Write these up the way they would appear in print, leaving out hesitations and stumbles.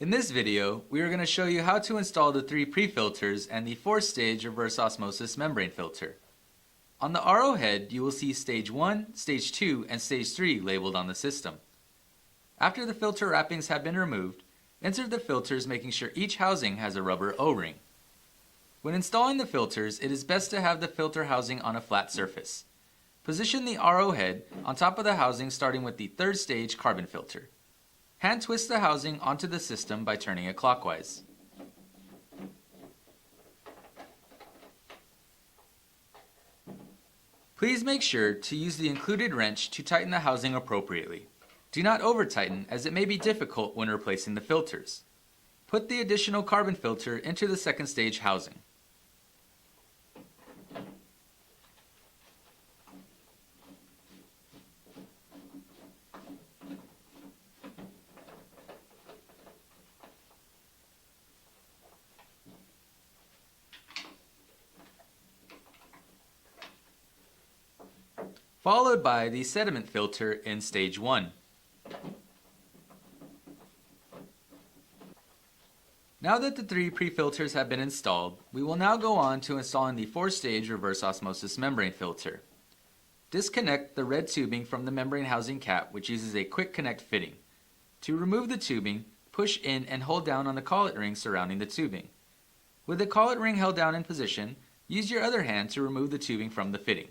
In this video, we are going to show you how to install the 3 pre-filters and the 4-stage reverse osmosis membrane filter. On the RO head, you will see Stage 1, Stage 2, and Stage 3 labeled on the system. After the filter wrappings have been removed, insert the filters making sure each housing has a rubber O-ring. When installing the filters, it is best to have the filter housing on a flat surface. Position the RO head on top of the housing starting with the 3rd stage carbon filter. Hand twist the housing onto the system by turning it clockwise. Please make sure to use the included wrench to tighten the housing appropriately. Do not over-tighten as it may be difficult when replacing the filters. Put the additional carbon filter into the 2nd stage housing. Followed by the sediment filter in Stage 1. Now that the 3 pre-filters have been installed, we will now go on to installing the 4-stage reverse osmosis membrane filter. Disconnect the red tubing from the membrane housing cap, which uses a quick connect fitting. To remove the tubing, push in and hold down on the collet ring surrounding the tubing. With the collet ring held down in position, use your other hand to remove the tubing from the fitting.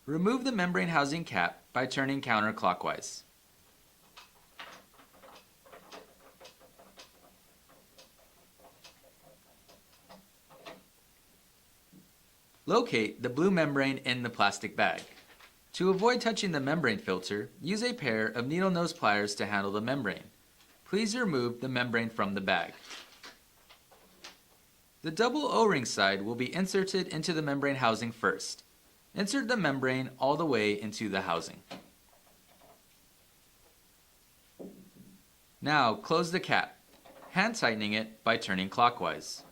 Remove the membrane housing cap by turning counterclockwise. Locate the blue membrane in the plastic bag. To avoid touching the membrane filter, use a pair of needle nose pliers to handle the membrane. Please remove the membrane from the bag. The double O-ring side will be inserted into the membrane housing first. Insert the membrane all the way into the housing. Now close the cap, hand tightening it by turning clockwise.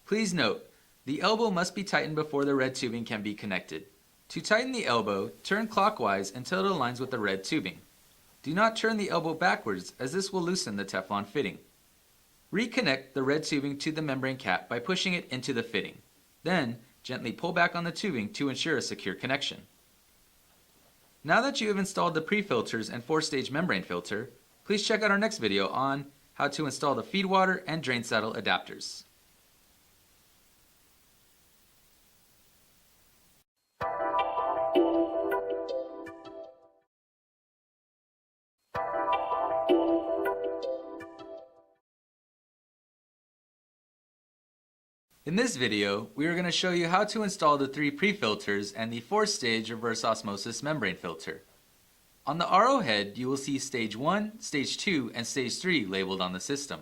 Please note, the elbow must be tightened before the red tubing can be connected. To tighten the elbow, turn clockwise until it aligns with the red tubing. Do not turn the elbow backwards as this will loosen the Teflon fitting. Reconnect the red tubing to the membrane cap by pushing it into the fitting. Then, gently pull back on the tubing to ensure a secure connection. Now that you have installed the pre-filters and 4-stage membrane filter, please check out our next video on how to install the feed water and drain saddle adapters. In this video, we are going to show you how to install the 3 pre-filters and the 4-stage reverse osmosis membrane filter. On the RO head, you will see Stage 1, Stage 2, and Stage 3 labeled on the system.